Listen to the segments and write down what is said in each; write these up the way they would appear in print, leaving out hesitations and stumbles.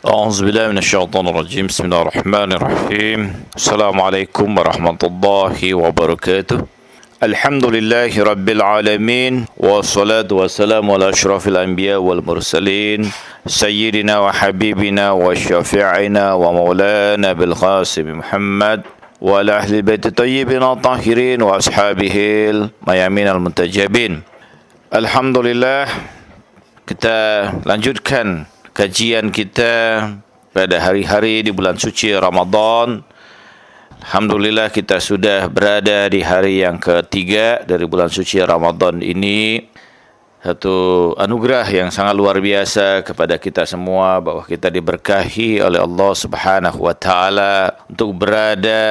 أعوذ بالله من الشيطان الرجيم بسم الله الرحمن الرحيم السلام عليكم ورحمة الله وبركاته الحمد لله رب العالمين والصلاة والسلام على أشرف الأنبياء والمرسلين سيدنا وحبيبنا وشفيعنا ومولانا بالقاسم محمد وعلى أهل البيت الطيبين الطاهرين وأصحابه الميامين المنتجبين. Alhamdulillah, kita lanjutkan kajian kita pada hari-hari di bulan suci Ramadan. Alhamdulillah, kita sudah berada di hari yang ketiga dari bulan suci Ramadan ini. Satu anugerah yang sangat luar biasa kepada kita semua, bahwa kita diberkahi oleh Allah Subhanahu wa taala untuk berada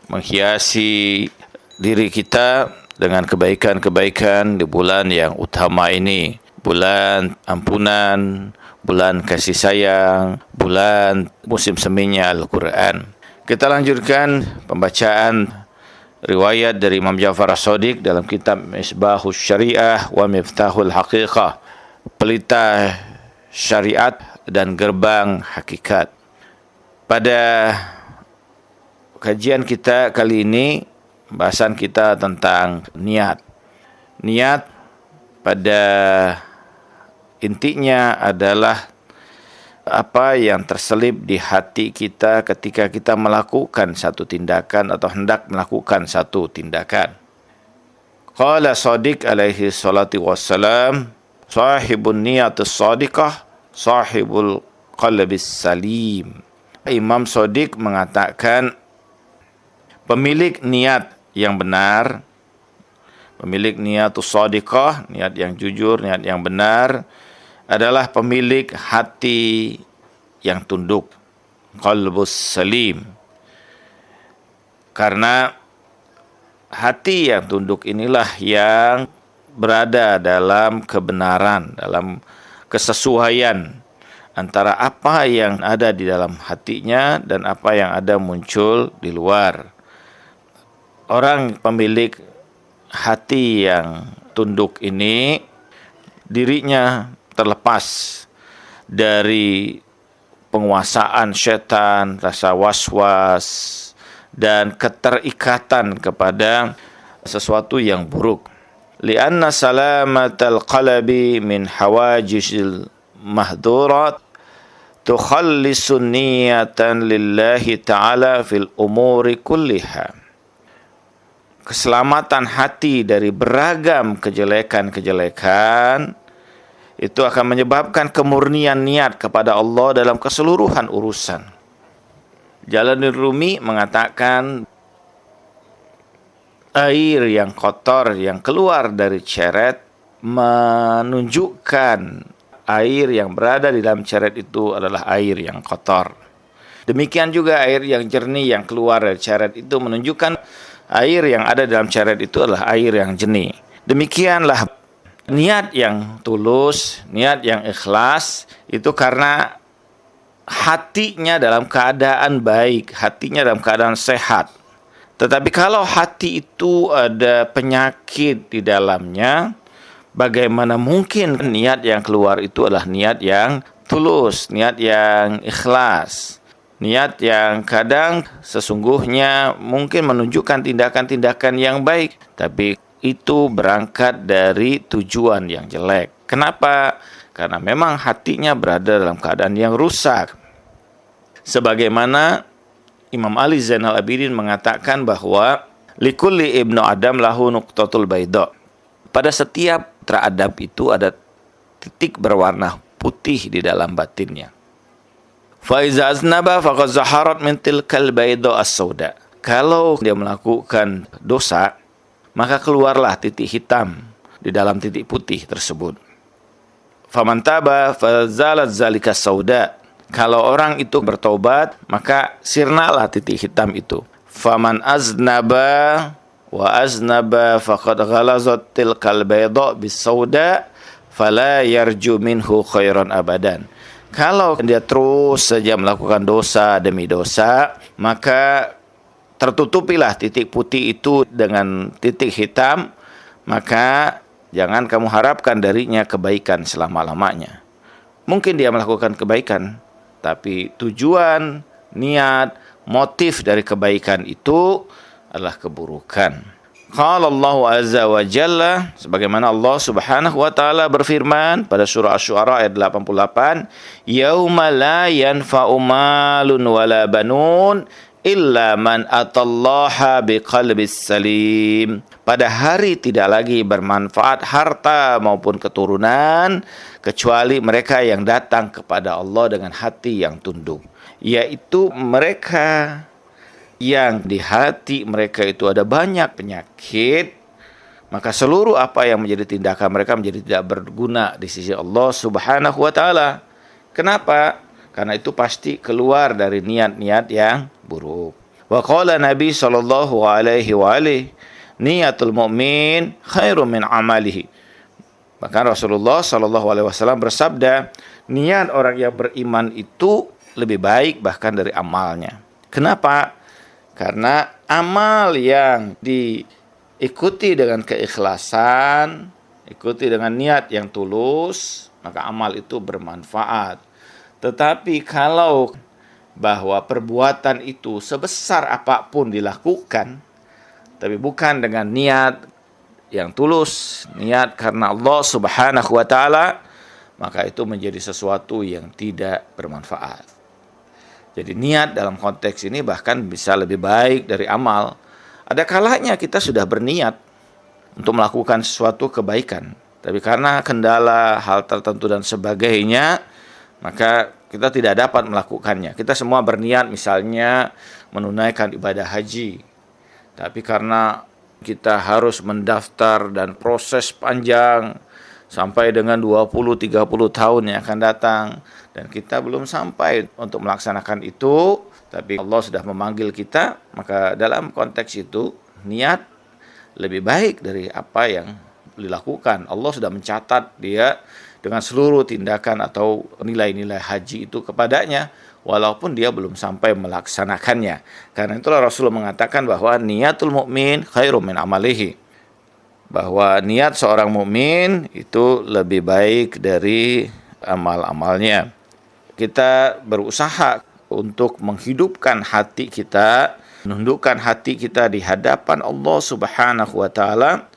menghiasi diri kita dengan kebaikan-kebaikan di bulan yang utama ini, bulan ampunan, bulan kasih sayang, bulan musim seminya Al-Quran. Kita lanjutkan pembacaan riwayat dari Imam Ja'far As-Shadiq dalam kitab Misbahus Syariah wa Miftahul Haqiqah, pelita syariat dan gerbang hakikat. Pada kajian kita kali ini, bahasan kita tentang niat. Niat pada intinya adalah apa yang terselip di hati kita ketika kita melakukan satu tindakan atau hendak melakukan satu tindakan. Qala Shadiq alaihi salatu wassalam, sahibun niyatus shadiqah, sahibul qalbis salim. Imam Shadiq mengatakan, pemilik niat yang benar, pemilik niatus shadiqah, niat yang jujur, niat yang benar, adalah pemilik hati yang tunduk, qalbus salim. Karena hati yang tunduk inilah yang berada dalam kebenaran, dalam kesesuaian antara apa yang ada di dalam hatinya dan apa yang ada muncul di luar. Orang pemilik hati yang tunduk ini, dirinya terlepas dari penguasaan syaitan, rasa was-was, dan keterikatan kepada sesuatu yang buruk. Lianna salamatal qalbi min hawajizil mahdurat tukhallisun niyatan lillahi ta'ala fil umuri kulliha. Keselamatan hati dari beragam kejelekan-kejelekan itu akan menyebabkan kemurnian niat kepada Allah dalam keseluruhan urusan. Jalaluddin Rumi mengatakan, air yang kotor yang keluar dari ceret menunjukkan air yang berada di dalam ceret itu adalah air yang kotor. Demikian juga air yang jernih yang keluar dari ceret itu menunjukkan air yang ada dalam ceret itu adalah air yang jernih. Demikianlah niat yang tulus, niat yang ikhlas, itu karena hatinya dalam keadaan baik, hatinya dalam keadaan sehat. Tetapi kalau hati itu ada penyakit di dalamnya, bagaimana mungkin niat yang keluar itu adalah niat yang tulus, niat yang ikhlas, niat yang kadang sesungguhnya mungkin menunjukkan tindakan-tindakan yang baik, tapi itu berangkat dari tujuan yang jelek. Kenapa? Karena memang hatinya berada dalam keadaan yang rusak. Sebagaimana Imam Ali Zainal Abidin mengatakan bahwa likulli ibnu Adam lahu nuqtatul baida. Pada setiap teradab itu ada titik berwarna putih di dalam batinnya. Fa iza aznaba faqad zaharat min tilkal baida as-sauda. Kalau dia melakukan dosa, maka keluarlah titik hitam di dalam titik putih tersebut. Faman taba fazalat zalika sauda. Kalau orang itu bertobat, maka sirnalah titik hitam itu. Faman aznaba wa aznaba faqad ghalazat tilkal bayda bisauda fala yarju minhu khairan abadan. Kalau dia terus saja melakukan dosa demi dosa, maka tertutupilah titik putih itu dengan titik hitam, maka jangan kamu harapkan darinya kebaikan selama-lamanya. Mungkin dia melakukan kebaikan, tapi tujuan, niat, motif dari kebaikan itu adalah keburukan. Qala Allah Azza wa Jalla, sebagaimana Allah Subhanahu wa taala berfirman pada surah Asy-Syu'ara ayat 88, "Yauma la yanfa'u malun wala banun illa man atallaha biqalbis salim." Pada hari tidak lagi bermanfaat harta maupun keturunan kecuali mereka yang datang kepada Allah dengan hati yang tunduk, yaitu mereka yang di hati mereka itu ada banyak penyakit, maka seluruh apa yang menjadi tindakan mereka menjadi tidak berguna di sisi Allah Subhanahu wa taala. Kenapa? Karena itu pasti keluar dari niat-niat yang buruk. Wa qala Nabi sallallahu alaihi wa alihi, niyatul mu'min khairum min amalihi. Bahkan Rasulullah sallallahu alaihi wasallam bersabda, niat orang yang beriman itu lebih baik bahkan dari amalnya. Kenapa? Karena amal yang diikuti dengan keikhlasan, ikuti dengan niat yang tulus, maka amal itu bermanfaat. Tetapi kalau bahwa perbuatan itu sebesar apapun dilakukan, tapi bukan dengan niat yang tulus, niat karena Allah Subhanahu wa taala, maka itu menjadi sesuatu yang tidak bermanfaat. Jadi niat dalam konteks ini bahkan bisa lebih baik dari amal. Ada kalanya kita sudah berniat untuk melakukan sesuatu kebaikan, tapi karena kendala, hal tertentu dan sebagainya, maka kita tidak dapat melakukannya. Kita semua berniat misalnya menunaikan ibadah haji, tapi karena kita harus mendaftar dan proses panjang sampai dengan 20-30 tahun yang akan datang, dan kita belum sampai untuk melaksanakan itu, tapi Allah sudah memanggil kita, maka dalam konteks itu niat lebih baik dari apa yang dilakukan. Allah sudah mencatat dia dengan seluruh tindakan atau nilai-nilai haji itu kepadanya, walaupun dia belum sampai melaksanakannya. Karena itulah Rasulullah mengatakan bahwa niatul mukmin khairum min amalihi, bahwa niat seorang mukmin itu lebih baik dari amal-amalnya. Kita berusaha untuk menghidupkan hati kita, menundukkan hati kita di hadapan Allah Subhanahu wa taala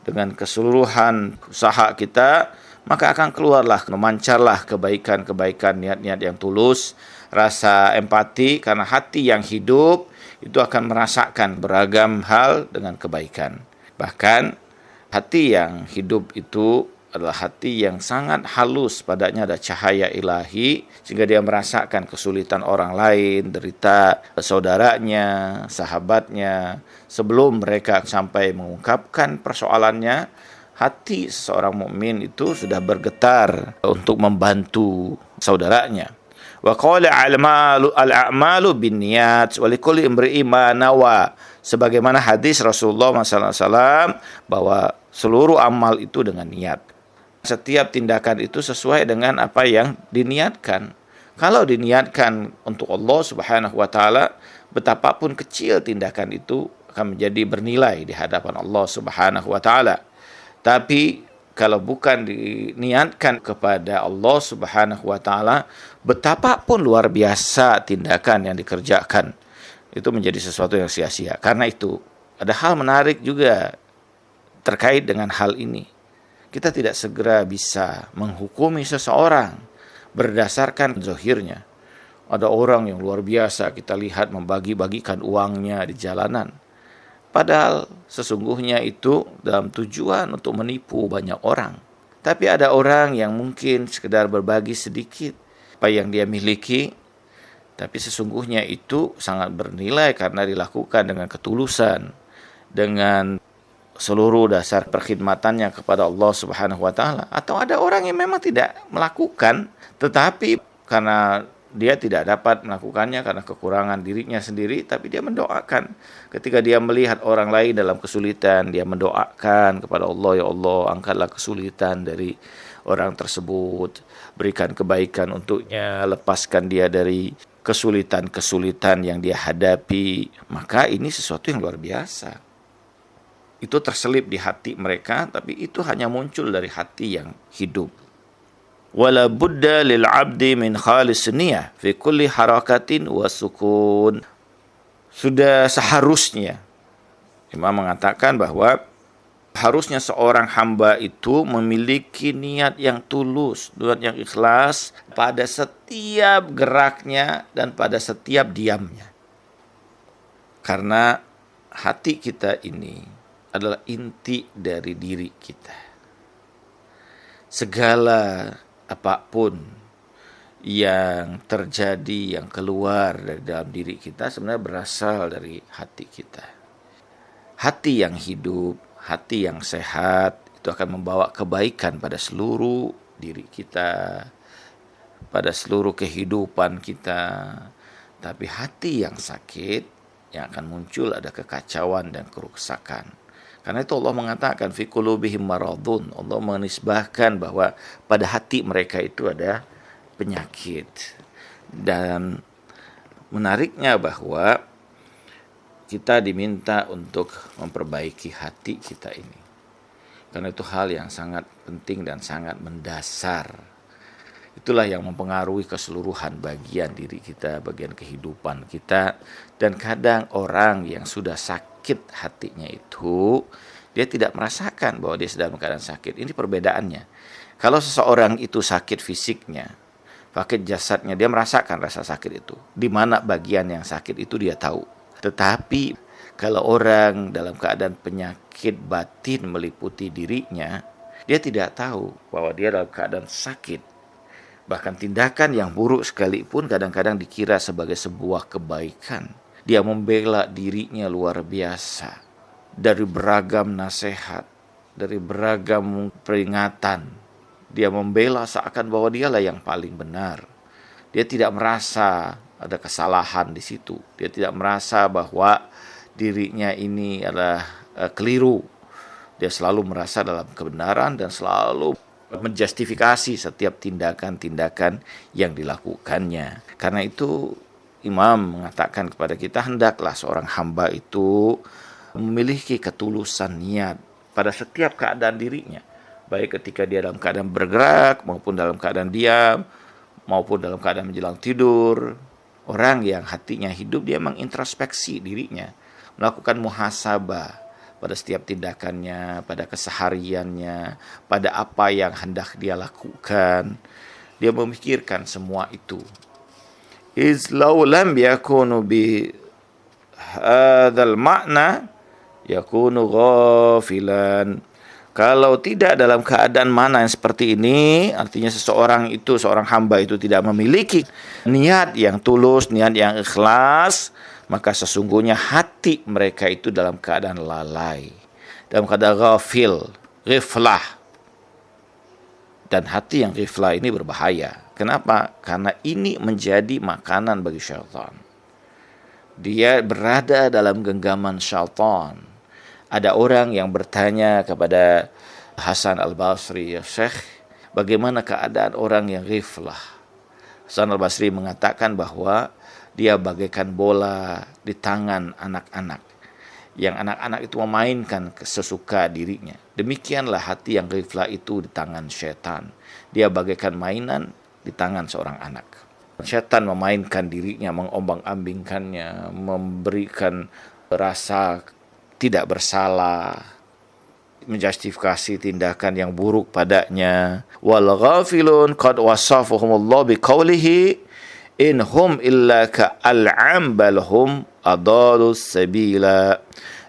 dengan keseluruhan usaha kita, maka akan keluarlah, memancarlah kebaikan-kebaikan, niat-niat yang tulus, rasa empati, karena hati yang hidup itu akan merasakan beragam hal dengan kebaikan. Bahkan hati yang hidup itu adalah hati yang sangat halus, padanya ada cahaya ilahi, sehingga dia merasakan kesulitan orang lain, derita saudaranya, sahabatnya. Sebelum mereka sampai mengungkapkan persoalannya, hati seorang mukmin itu sudah bergetar untuk membantu saudaranya. Wa qala al-a'malu binniyat wa likulli imri'in ma nawa. Sebagaimana hadis Rasulullah SAW bahwa seluruh amal itu dengan niat. Setiap tindakan itu sesuai dengan apa yang diniatkan. Kalau diniatkan untuk Allah Subhanahu wa taala, betapapun kecil tindakan itu akan menjadi bernilai di hadapan Allah Subhanahu wa taala. Tapi kalau bukan diniatkan kepada Allah Subhanahu wa taala, betapapun luar biasa tindakan yang dikerjakan, itu menjadi sesuatu yang sia-sia. Karena itu ada hal menarik juga terkait dengan hal ini. Kita tidak segera bisa menghukumi seseorang berdasarkan zahirnya. Ada orang yang luar biasa kita lihat membagi-bagikan uangnya di jalanan, padahal sesungguhnya itu dalam tujuan untuk menipu banyak orang. Tapi ada orang yang mungkin sekedar berbagi sedikit apa yang dia miliki, tapi sesungguhnya itu sangat bernilai karena dilakukan dengan ketulusan, dengan seluruh dasar perkhidmatannya kepada Allah Subhanahu wa taala. Atau ada orang yang memang tidak melakukan, tetapi karena dia tidak dapat melakukannya karena kekurangan dirinya sendiri, tapi dia mendoakan. Ketika dia melihat orang lain dalam kesulitan, dia mendoakan kepada Allah, ya Allah, angkatlah kesulitan dari orang tersebut, berikan kebaikan untuknya, lepaskan dia dari kesulitan-kesulitan yang dia hadapi. Maka ini sesuatu yang luar biasa. Itu terselip di hati mereka, tapi itu hanya muncul dari hati yang hidup. wala budda lil 'abdi min khalis niyah fi kulli harakatin wa sukun. Sudah seharusnya Imam mengatakan bahwa harusnya seorang hamba itu memiliki niat yang tulus, niat yang ikhlas pada setiap geraknya dan pada setiap diamnya. Karena hati kita ini adalah inti dari diri kita. Segala apapun yang terjadi, yang keluar dari dalam diri kita sebenarnya berasal dari hati kita. Hati yang hidup, hati yang sehat itu akan membawa kebaikan pada seluruh diri kita, pada seluruh kehidupan kita. Tapi hati yang sakit, yang akan muncul ada kekacauan dan kerusakan. Karena itu Allah mengatakan fi qulubihim maradun. Allah menisbahkan bahwa pada hati mereka itu ada penyakit. Dan menariknya bahwa kita diminta untuk memperbaiki hati kita ini. Karena itu hal yang sangat penting dan sangat mendasar. Itulah yang mempengaruhi keseluruhan bagian diri kita, bagian kehidupan kita. Dan kadang orang yang sudah sakit hatinya itu, dia tidak merasakan bahwa dia sedang dalam keadaan sakit. Ini perbedaannya. Kalau seseorang itu sakit fisiknya, sakit jasadnya, dia merasakan rasa sakit itu. Di mana bagian yang sakit itu dia tahu. Tetapi kalau orang dalam keadaan penyakit batin meliputi dirinya, dia tidak tahu bahwa dia dalam keadaan sakit. Bahkan tindakan yang buruk sekalipun kadang-kadang dikira sebagai sebuah kebaikan. Dia membela dirinya luar biasa. Dari beragam nasihat, dari beragam peringatan, dia membela seakan bahwa dialah yang paling benar. Dia tidak merasa ada kesalahan di situ. Dia tidak merasa bahwa dirinya ini adalah keliru. Dia selalu merasa dalam kebenaran dan selalu menjustifikasi setiap tindakan-tindakan yang dilakukannya. Karena itu Imam mengatakan kepada kita, hendaklah seorang hamba itu memiliki ketulusan niat pada setiap keadaan dirinya. Baik ketika dia dalam keadaan bergerak maupun dalam keadaan diam, maupun dalam keadaan menjelang tidur. Orang yang hatinya hidup, dia mengintrospeksi dirinya, melakukan muhasabah pada setiap tindakannya, pada kesehariannya, pada apa yang hendak dia lakukan. Dia memikirkan semua itu. Iz law lam yakunu bi hadzal ma'na yakunu ghafilan. Kalau tidak dalam keadaan mana yang seperti ini, artinya seseorang itu, seorang hamba itu tidak memiliki niat yang tulus, niat yang ikhlas, maka sesungguhnya hati mereka itu dalam keadaan lalai, dalam keadaan ghaflah. Dan hati yang ghaflah ini berbahaya. Kenapa? Karena ini menjadi makanan bagi syaitan. Dia berada dalam genggaman syaitan. Ada orang yang bertanya kepada Hasan al-Basri, ya Syekh, bagaimana keadaan orang yang ghaflah? Hasan al-Basri mengatakan bahwa dia bagaikan bola di tangan anak-anak. Yang anak-anak itu memainkan sesuka dirinya. Demikianlah hati yang ghaflah itu di tangan syaitan. Dia bagaikan mainan di tangan seorang anak. Syaitan memainkan dirinya, mengombang-ambingkannya, memberikan rasa tidak bersalah, menjustifikasi tindakan yang buruk padanya. Wal ghafilun qad wasafahumullah biqaulihi in hum illa ka'al'am bal hum adallus sabila.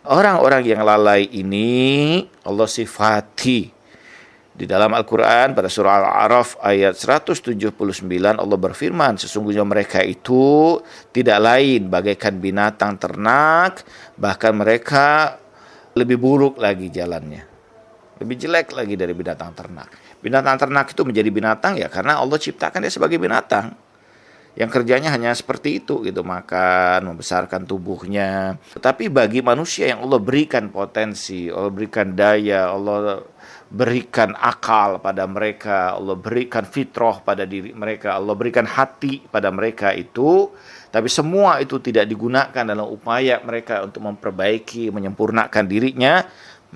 Orang-orang yang lalai ini Allah sifati di dalam Al-Quran pada surah Al-A'raf ayat 179. Allah berfirman, sesungguhnya mereka itu tidak lain bagaikan binatang ternak, bahkan mereka lebih buruk lagi jalannya, lebih jelek lagi dari binatang ternak. Binatang ternak itu menjadi binatang ya karena Allah ciptakan dia sebagai binatang yang kerjanya hanya seperti itu gitu, makan, membesarkan tubuhnya. Tetapi bagi manusia yang Allah berikan potensi, Allah berikan daya, Allah berikan akal pada mereka, Allah berikan fitrah pada diri mereka, Allah berikan hati pada mereka itu, tapi semua itu tidak digunakan dalam upaya mereka untuk memperbaiki, menyempurnakan dirinya,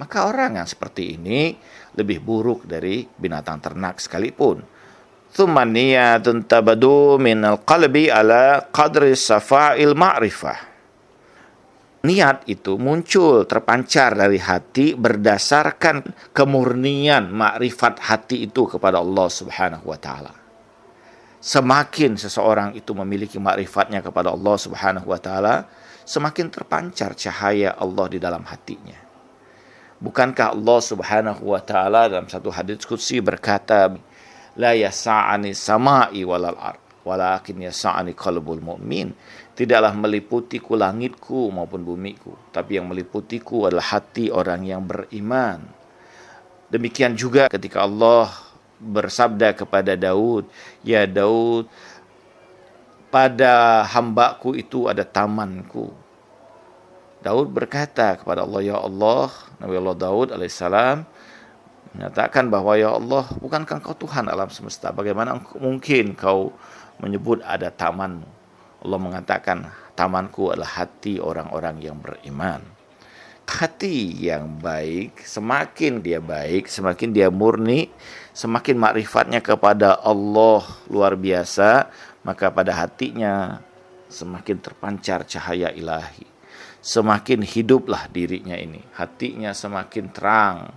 maka orang yang seperti ini lebih buruk dari binatang ternak sekalipun. thumma niyatun tabadu minal qalbi ala qadri safa'il ma'rifah. Niat itu muncul, terpancar dari hati berdasarkan kemurnian makrifat hati itu kepada Allah Subhanahu wa taala. Semakin seseorang itu memiliki makrifatnya kepada Allah Subhanahu wa taala, semakin terpancar cahaya Allah di dalam hatinya. Bukankah Allah Subhanahu wa taala dalam satu hadits qudsi berkata, la yasa'ani sama'i walal ard, walakin yasa'ani qalbul mu'min. Tidaklah meliputiku langitku maupun bumiku, tapi yang meliputiku adalah hati orang yang beriman. Demikian juga ketika Allah bersabda kepada Daud, ya Daud, pada hambaku itu ada tamanku. Daud berkata kepada Allah, ya Allah, Nabi Allah Daud alaihissalam menyatakan bahwa ya Allah, bukankah engkau Tuhan alam semesta? Bagaimana mungkin kau menyebut ada tamanmu? Allah mengatakan, tamanku adalah hati orang-orang yang beriman. Hati yang baik, semakin dia murni, semakin makrifatnya kepada Allah luar biasa, maka pada hatinya semakin terpancar cahaya ilahi. Semakin hiduplah dirinya ini, hatinya semakin terang.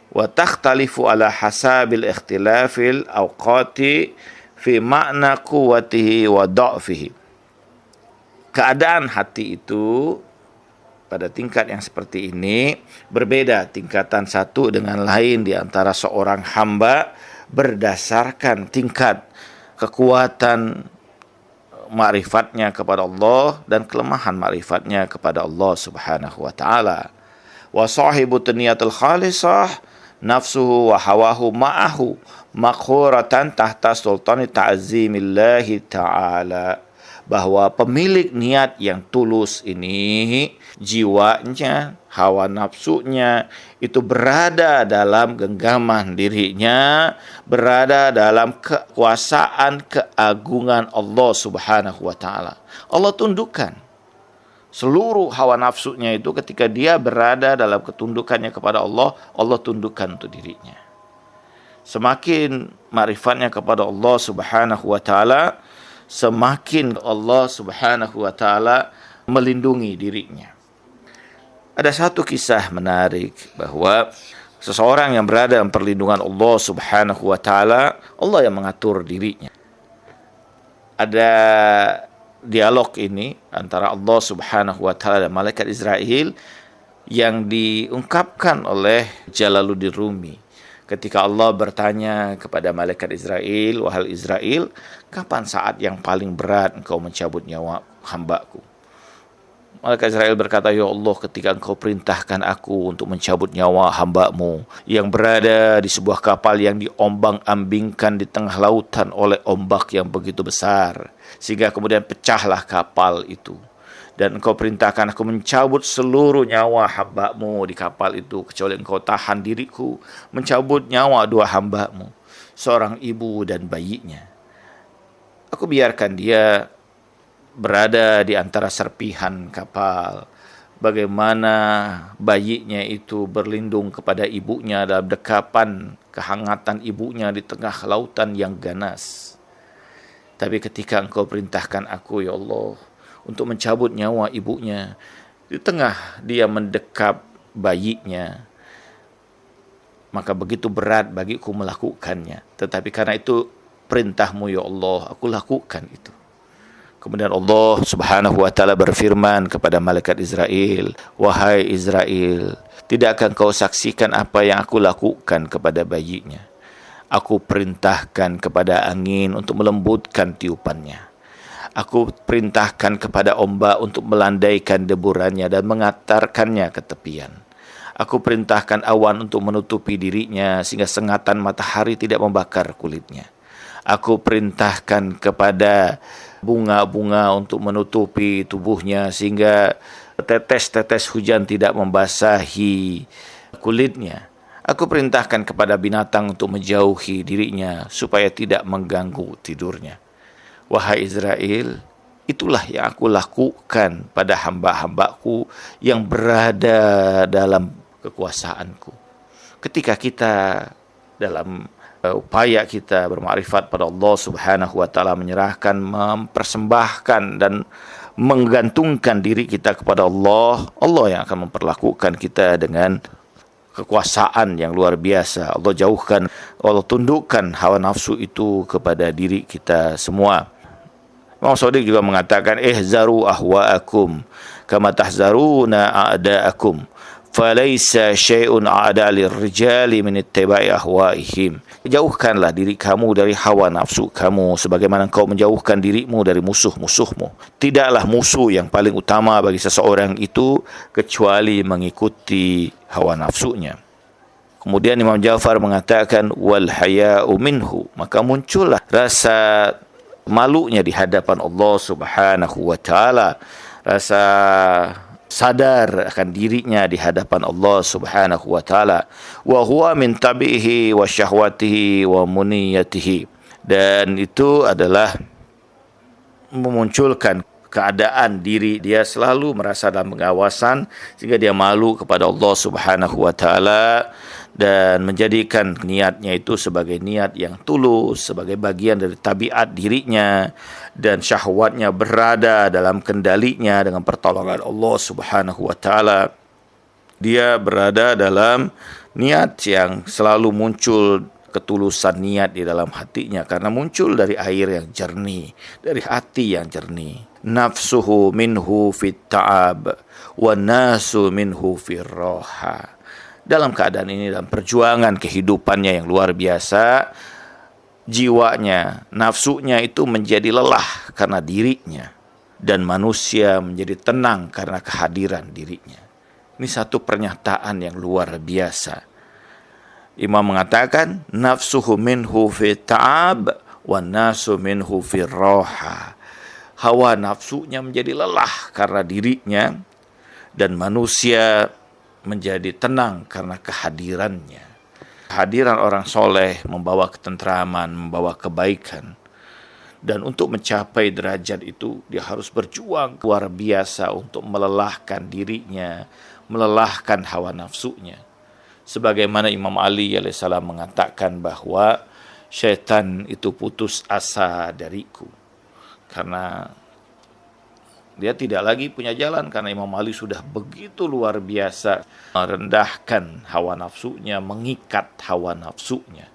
Wa takhtalifu ala hasabil ikhtilafil awqati fi makna quwwatihi wa dha'fihi. Keadaan hati itu pada tingkat yang seperti ini berbeda tingkatan satu dengan lain di antara seorang hamba berdasarkan tingkat kekuatan ma'rifatnya kepada Allah dan kelemahan ma'rifatnya kepada Allah Subhanahu wa taala. Wa sahibu niyatul khalisah nafsuhu wa hawahu ma'ahu makhuratan tahta sultani ta'zimillahi ta'ala. Bahwa pemilik niat yang tulus ini, jiwanya, hawa nafsunya itu berada dalam genggaman dirinya, berada dalam kekuasaan keagungan Allah Subhanahu wa taala. Allah tundukkan seluruh hawa nafsunya itu ketika dia berada dalam ketundukannya kepada Allah, Allah tundukkan untuk dirinya. Semakin ma'rifatnya kepada Allah Subhanahu wa taala, semakin Allah Subhanahu wa taala melindungi dirinya. Ada satu kisah menarik bahwa seseorang yang berada dalam perlindungan Allah Subhanahu wa taala, Allah yang mengatur dirinya. Ada dialog ini antara Allah Subhanahu wa taala dan malaikat Israel yang diungkapkan oleh Jalaluddin Rumi. Ketika Allah bertanya kepada malaikat Israel, wahai Israel, kapan saat yang paling berat engkau mencabut nyawa hambaku? Malaikat Israel berkata, ya Allah, ketika engkau perintahkan aku untuk mencabut nyawa hambamu yang berada di sebuah kapal yang diombang-ambingkan di tengah lautan oleh ombak yang begitu besar, sehingga kemudian pecahlah kapal itu. Dan engkau perintahkan aku mencabut seluruh nyawa hambamu di kapal itu, kecuali engkau tahan diriku mencabut nyawa dua hambamu, seorang ibu dan bayinya. Aku biarkan dia berada di antara serpihan kapal. Bagaimana bayinya itu berlindung kepada ibunya dalam dekapan kehangatan ibunya di tengah lautan yang ganas. Tapi ketika engkau perintahkan aku, ya Allah, untuk mencabut nyawa ibunya, di tengah dia mendekap bayinya, maka begitu berat bagiku melakukannya. Tetapi karena itu perintahmu ya Allah, aku lakukan itu. Kemudian Allah Subhanahu wa taala berfirman kepada malaikat Israel, wahai Israel, tidakkah kau saksikan apa yang aku lakukan kepada bayinya? Aku perintahkan kepada angin untuk melembutkan tiupannya. Aku perintahkan kepada ombak untuk melandaikan deburannya dan mengantarkannya ke tepian. Aku perintahkan awan untuk menutupi dirinya sehingga sengatan matahari tidak membakar kulitnya. Aku perintahkan kepada bunga-bunga untuk menutupi tubuhnya sehingga tetes-tetes hujan tidak membasahi kulitnya. Aku perintahkan kepada binatang untuk menjauhi dirinya supaya tidak mengganggu tidurnya. Wahai Israel, itulah yang aku lakukan pada hamba-hambaku yang berada dalam kekuasaanku. Ketika kita dalam upaya kita bermakrifat pada Allah Subhanahu wa taala, menyerahkan, mempersembahkan dan menggantungkan diri kita kepada Allah, Allah yang akan memperlakukan kita dengan kekuasaan yang luar biasa. Allah jauhkan, Allah tundukkan hawa nafsu itu kepada diri kita semua. Imam Shadiq juga mengatakan, ihzaru ahwa'akum kama tahzaruna a'da'akum, falaysa syai'un a'da lirrijali min ittiba'i ahwa'ihim. Jauhkanlah diri kamu dari hawa nafsu kamu sebagaimana engkau menjauhkan dirimu dari musuh-musuhmu. Tidaklah musuh yang paling utama bagi seseorang itu kecuali mengikuti hawa nafsunya. Kemudian Imam Ja'far mengatakan, wal haya'u minhu, maka muncullah rasa malunya di hadapan Allah Subhanahu wa taala, rasa sadar akan dirinya di hadapan Allah Subhanahu wa taala. Wa huwa min tabihi wa syahwatihi wa muniyatihi, dan itu adalah memunculkan keadaan diri dia selalu merasa dalam pengawasan sehingga dia malu kepada Allah Subhanahu wa taala, dan menjadikan niatnya itu sebagai niat yang tulus, sebagai bagian dari tabiat dirinya, dan syahwatnya berada dalam kendalinya dengan pertolongan Allah Subhanahu wa taala. Dia berada dalam niat yang selalu muncul ketulusan niat di dalam hatinya karena muncul dari air yang jernih, dari hati yang jernih. Nafsuhu minhu fit ta'ab wa nasu minhu fir roha. Dalam keadaan ini, dalam perjuangan kehidupannya yang luar biasa, jiwanya, nafsunya itu menjadi lelah karena dirinya, dan manusia menjadi tenang karena kehadiran dirinya. Ini satu pernyataan yang luar biasa. Imam mengatakan, nafsuhu minhu fi ta'ab wa nasu minhu fi roha. Hawa nafsunya menjadi lelah karena dirinya, dan manusia menjadi tenang karena kehadirannya. Kehadiran orang soleh membawa ketentraman, membawa kebaikan. Dan untuk mencapai derajat itu, dia harus berjuang luar biasa untuk melelahkan dirinya, melelahkan hawa nafsunya. Sebagaimana Imam Ali alaihissalam mengatakan bahwa syaitan itu putus asa dariku, karena dia tidak lagi punya jalan, karena Imam Ali sudah begitu luar biasa merendahkan hawa nafsunya, mengikat hawa nafsunya.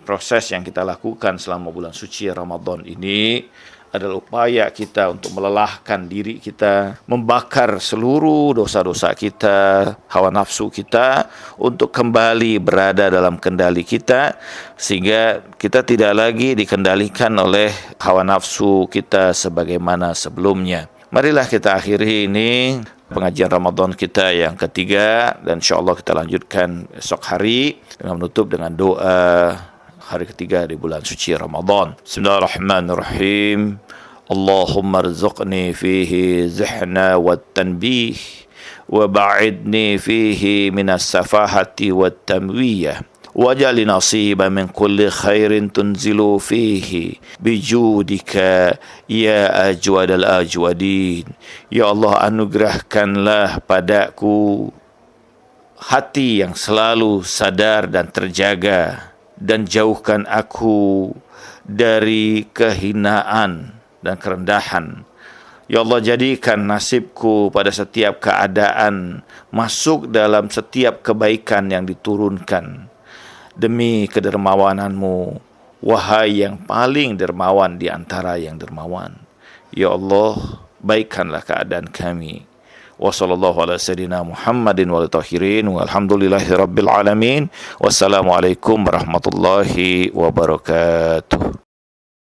Proses yang kita lakukan selama bulan suci Ramadan ini adalah upaya kita untuk melelahkan diri kita, membakar seluruh dosa-dosa kita, hawa nafsu kita, untuk kembali berada dalam kendali kita, sehingga kita tidak lagi dikendalikan oleh hawa nafsu kita sebagaimana sebelumnya. Marilah kita akhiri ini pengajian Ramadan kita yang ketiga, dan insyaAllah kita lanjutkan esok hari dengan menutup dengan doa hari ketiga di bulan suci Ramadan. Bismillahirrahmanirrahim. Allahumma rzuqni fihi zihna wa tanbih wa ba'idni fihi minas safahati wa tamwiyah. Waj'al nasiban min kulli khairin tunzilu fihi bijudika ya ajwadal ajwadin. Ya Allah, anugerahkanlah padaku hati yang selalu sadar dan terjaga, dan jauhkan aku dari kehinaan dan kerendahan. Ya Allah, jadikan nasibku pada setiap keadaan masuk dalam setiap kebaikan yang diturunkan. Demi kedermawananmu, wahai yang paling dermawan di antara yang dermawan. Ya Allah, baikkanlah keadaan kami. Wa sallallahu ala sayyidina Muhammadin wal tahirin walhamdulillahi rabbil alamin. Wassalamualaikum warahmatullahi wabarakatuh.